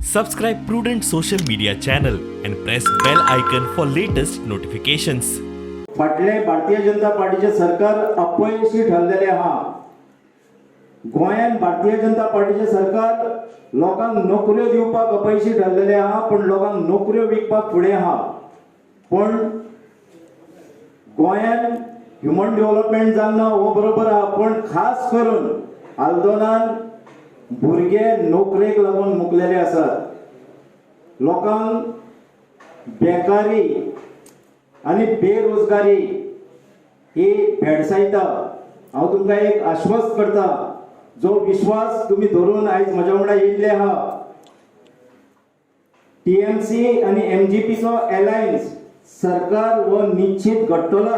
Subscribe Prudent social media channel and press bell icon for latest notifications. फाटले भारतीय जनता पार्टीचे सरकार अपयशी ठरलेले आहा. गोंयांत भारतीय जनता पार्टीचे सरकार लोकांक नोकऱ्यो दिवपाक अपयशी ठरलेले आहा, पण लोकांक नोकऱ्यो विकपाक फुडें आहा. पण गोंयांत ह्युमन डेव्हलपमेंट जावना हो बरोबर आहा, पण खास करून आल्दोनान भुरगे नोकरेक लागून मुकलेले आसात. लोकांक बेकारी आणि बेरोजगारी ही भेडसायता. हांव तुमकां एक आश्वस्त करता, जो विश्वास तुम्ही धरून आयज म्हज्या वांगडा येयल्ले आहा. टीएमसी आणि एमजीपीचो अलायन्स सरकार हो निश्चित घडटलो.